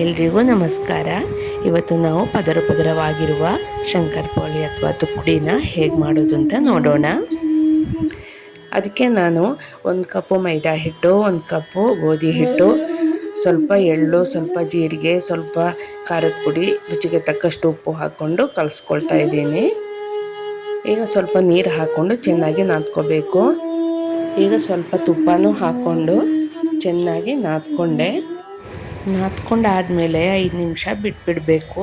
ಎಲ್ರಿಗೂ ನಮಸ್ಕಾರ. ಇವತ್ತು ನಾವು ಪದರವಾಗಿರುವ ಶಂಕರಪೋಳಿ ಅಥವಾ ತುಕ್ಕಡಿನ ಹೇಗೆ ಮಾಡೋದು ಅಂತ ನೋಡೋಣ. ಅದಕ್ಕೆ ನಾನು 1 ಕಪ್ಪು ಮೈದಾ ಹಿಟ್ಟು, 1 ಕಪ್ಪು ಗೋಧಿ ಹಿಟ್ಟು, ಸ್ವಲ್ಪ ಎಳ್ಳು, ಸ್ವಲ್ಪ ಜೀರಿಗೆ, ಸ್ವಲ್ಪ ಖಾರದ ಪುಡಿ, ರುಚಿಗೆ ತಕ್ಕಷ್ಟು ಉಪ್ಪು ಹಾಕ್ಕೊಂಡು ಕಲಿಸ್ಕೊಳ್ತಾ ಇದ್ದೀನಿ. ಈಗ ಸ್ವಲ್ಪ ನೀರು ಹಾಕ್ಕೊಂಡು ಚೆನ್ನಾಗಿ ನಾದ್ಕೋಬೇಕು. ಈಗ ಸ್ವಲ್ಪ ತುಪ್ಪನೂ ಹಾಕ್ಕೊಂಡು ಚೆನ್ನಾಗಿ ನಾದ್ಕೊಂಡಾದಮೇಲೆ 5 ನಿಮಿಷ ಬಿಟ್ಬಿಡಬೇಕು.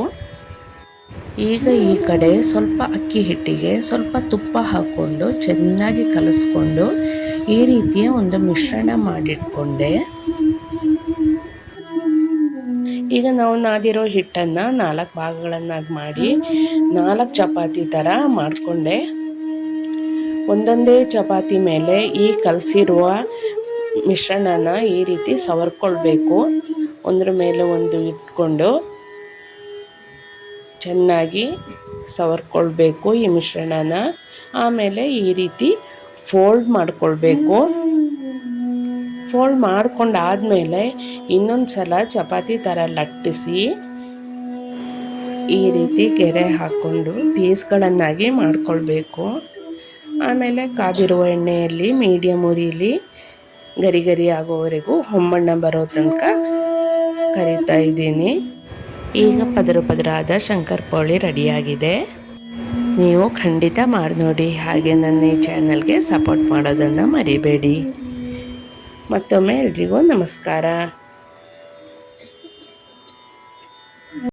ಈಗ ಈ ಕಡೆ ಸ್ವಲ್ಪ ಅಕ್ಕಿ ಹಿಟ್ಟಿಗೆ ಸ್ವಲ್ಪ ತುಪ್ಪ ಹಾಕ್ಕೊಂಡು ಚೆನ್ನಾಗಿ ಕಲಿಸ್ಕೊಂಡು ಈ ರೀತಿಯ ಒಂದು ಮಿಶ್ರಣ ಮಾಡಿಟ್ಕೊಂಡೆ. ಈಗ ನಾವು ನಾದಿರೋ ಹಿಟ್ಟನ್ನು 4 ಭಾಗಗಳನ್ನಾಗಿ ಮಾಡಿ 4 ಚಪಾತಿ ಥರ ಮಾಡಿಕೊಂಡೆ. ಒಂದೊಂದೇ ಚಪಾತಿ ಮೇಲೆ ಈ ಕಲಸಿರುವ ಮಿಶ್ರಣನ ಈ ರೀತಿ ಸವರ್ಕೊಳ್ಬೇಕು. ಒಂದ್ರ ಮೇಲೆ ಒಂದು ಇಟ್ಕೊಂಡು ಚೆನ್ನಾಗಿ ಸವರ್ಕೊಳ್ಬೇಕು ಈ ಮಿಶ್ರಣನ. ಆಮೇಲೆ ಈ ರೀತಿ ಫೋಲ್ಡ್ ಮಾಡಿಕೊಳ್ಬೇಕು. ಫೋಲ್ಡ್ ಮಾಡ್ಕೊಂಡಾದ್ಮೇಲೆ ಇನ್ನೊಂದು ಸಲ ಚಪಾತಿ ಥರ ಲಟ್ಟಿಸಿ ಈ ರೀತಿ ಗೆರೆ ಹಾಕ್ಕೊಂಡು ಪೀಸ್ಗಳನ್ನಾಗಿ ಮಾಡಿಕೊಳ್ಬೇಕು. ಆಮೇಲೆ ಕಾದಿರುವ ಎಣ್ಣೆಯಲ್ಲಿ ಮೀಡಿಯಮ್ ಉರಿಲಿ ಗರಿ ಆಗೋವರೆಗೂ ಹೊಂಬಣ್ಣ ಬರೋ ತನಕ ಕರಿತಾ ಇದ್ದೀನಿ. ಈಗ ಪದರಾದ ಶಂಕರಪೋಳಿ ರೆಡಿಯಾಗಿದೆ. ನೀವು ಖಂಡಿತ ಮಾಡಿ ನೋಡಿ. ಹಾಗೆ ನನ್ನ ಈ ಚಾನಲ್ಗೆ ಸಪೋರ್ಟ್ ಮಾಡೋದನ್ನು ಮರಿಬೇಡಿ. ಮತ್ತೊಮ್ಮೆ ಎಲ್ರಿಗೂ ನಮಸ್ಕಾರ.